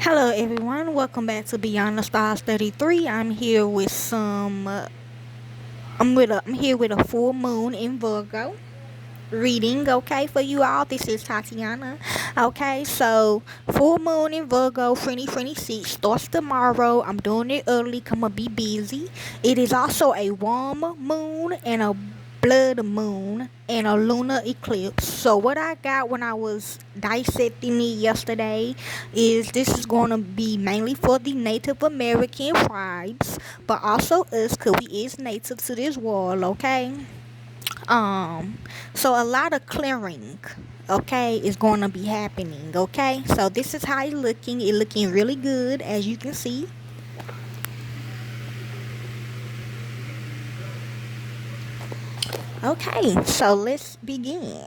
Hello everyone, welcome back to Beyond the Stars 33. I'm here with I'm here with a full moon in Virgo reading, okay, for you all. This is Tatiana. Okay, so full moon in Virgo 2026 starts tomorrow. I'm doing it early, come be busy. It is also a warm moon and a blood moon and a lunar eclipse. So what I got when I was dissecting it yesterday is this is going to be mainly for the Native American tribes, but also us because we is native to this world, okay? um so a lot of clearing, okay, is going to be happening. Okay, so this is how it looking really good, as you can see. Okay, so let's begin.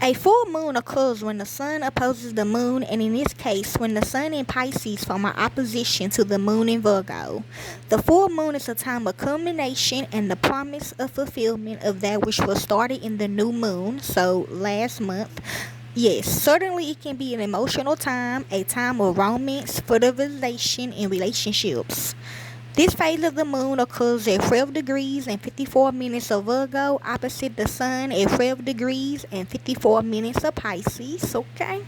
A full moon occurs when the sun opposes the moon, and in this case, when the sun in Pisces form an opposition to the moon in Virgo. The full moon is a time of culmination and the promise of fulfillment of that which was started in the new moon, so last month. Yes, certainly it can be an emotional time, a time of romance, fertilization, and relationships. This phase of the moon occurs at 12 degrees and 54 minutes of Virgo, opposite the sun at 12 degrees and 54 minutes of Pisces. Okay,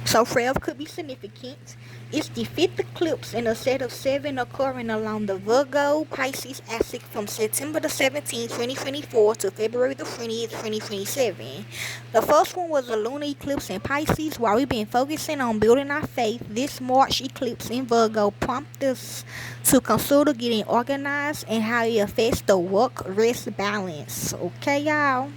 so 12 could be significant. It's the fifth eclipse in a set of seven occurring along the Virgo Pisces axis from September the 17th, 2024 to February the 20th, 2027. The first one was a lunar eclipse in Pisces. While we've been focusing on building our faith, this March eclipse in Virgo prompts us to consider getting organized and how it affects the work-rest balance. Okay, y'all?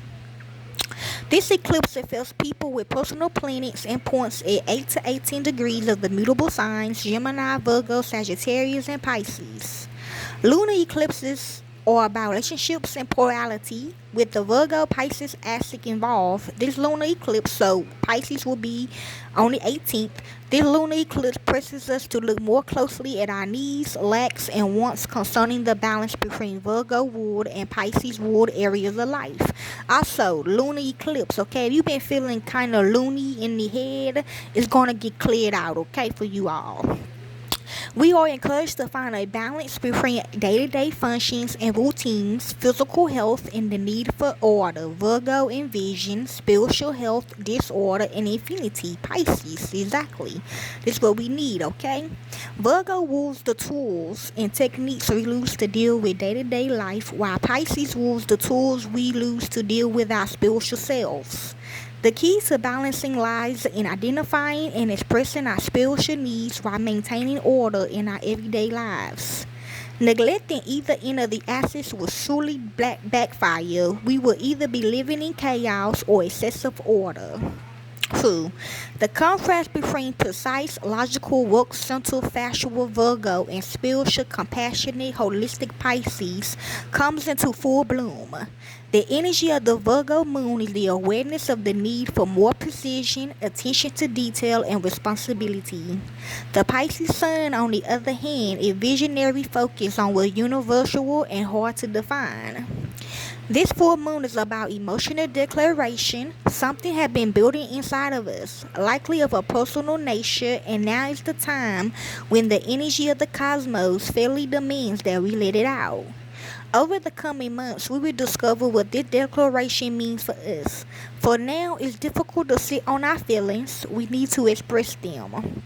This eclipse affects people with personal planets and points at 8 to 18 degrees of the mutable signs Gemini, Virgo, Sagittarius, and Pisces. Lunar eclipses are about relationships and plurality, with the Virgo Pisces aspect involved. This lunar eclipse, so Pisces will be on the 18th. This lunar eclipse presses us to look more closely at our needs, lacks, and wants concerning the balance between Virgo wood and Pisces wood areas of life. Also, lunar eclipse, okay, if you've been feeling kind of loony in the head, it's going to get cleared out, okay, for you all. We are encouraged to find a balance between day-to-day functions and routines, physical health, and the need for order. Virgo envisions spiritual health, disorder, and infinity. Pisces, exactly. This is what we need, okay? Virgo rules the tools and techniques we use to deal with day-to-day life, while Pisces rules the tools we use to deal with our spiritual selves. The key to balancing lies in identifying and expressing our spiritual needs while maintaining order in our everyday lives. Neglecting either end of the axis will surely backfire. We will either be living in chaos or excessive order. 2. The contrast between precise, logical, work-centered, factual Virgo and spiritual, compassionate, holistic Pisces comes into full bloom. The energy of the Virgo moon is the awareness of the need for more precision, attention to detail, and responsibility. The Pisces sun, on the other hand, is visionary, focused on what's universal and hard to define. This full moon is about emotional declaration. Something has been building inside of us, likely of a personal nature, and now is the time when the energy of the cosmos fairly demands that we let it out. Over the coming months, we will discover what this declaration means for us. For now, it's difficult to sit on our feelings. We need to express them.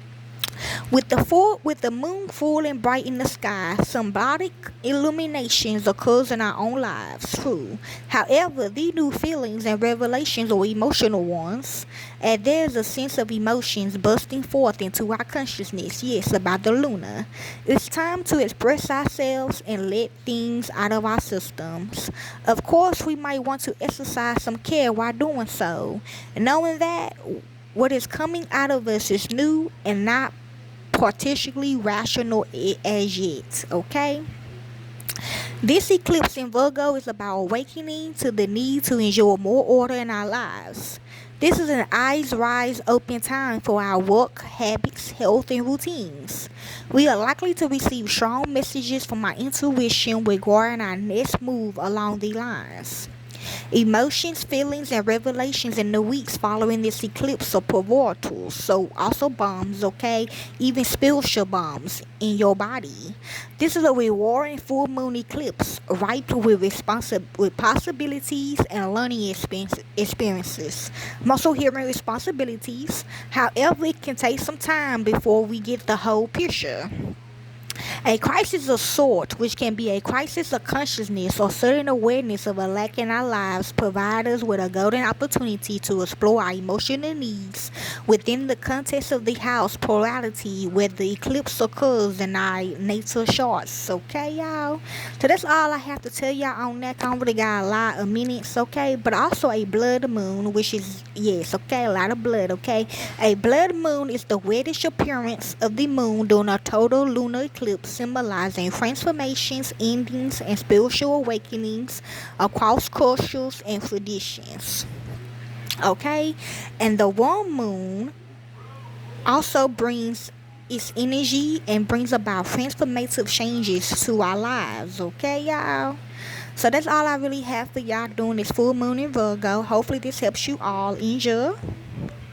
With the moon full and bright in the sky, symbolic illuminations occurs in our own lives. True. However, these new feelings and revelations are emotional ones, and there's a sense of emotions bursting forth into our consciousness. Yes, about the lunar. It's time to express ourselves and let things out of our systems. Of course, we might want to exercise some care while doing so, knowing that what is coming out of us is new and not particularly rational as yet, okay? This eclipse in Virgo is about awakening to the need to enjoy more order in our lives. This is an eyes wide open time for our work, habits, health, and routines. We are likely to receive strong messages from our intuition regarding our next move along the lines. Emotions, feelings, and revelations in the weeks following this eclipse are pivotal. So also bombs, okay? Even spiritual bombs in your body. This is a rewarding full moon eclipse, ripe with with possibilities and learning experiences. I'm also hearing responsibilities. However, it can take some time before we get the whole picture. A crisis of sort, which can be a crisis of consciousness or sudden awareness of a lack in our lives, provide us with a golden opportunity to explore our emotional needs within the context of the house polarity where the eclipse occurs in our natal charts. Okay, y'all? So that's all I have to tell y'all on that. I already got a lot of minutes, okay? But also a blood moon, which is, yes, okay, a lot of blood, okay? A blood moon is the reddish appearance of the moon during a total lunar eclipse, symbolizing transformations, endings, and spiritual awakenings across cultures and traditions. Okay? And the warm moon also brings its energy and brings about transformative changes to our lives. Okay, y'all? So that's all I really have for y'all doing this full moon in Virgo. Hopefully this helps you all. Enjoy.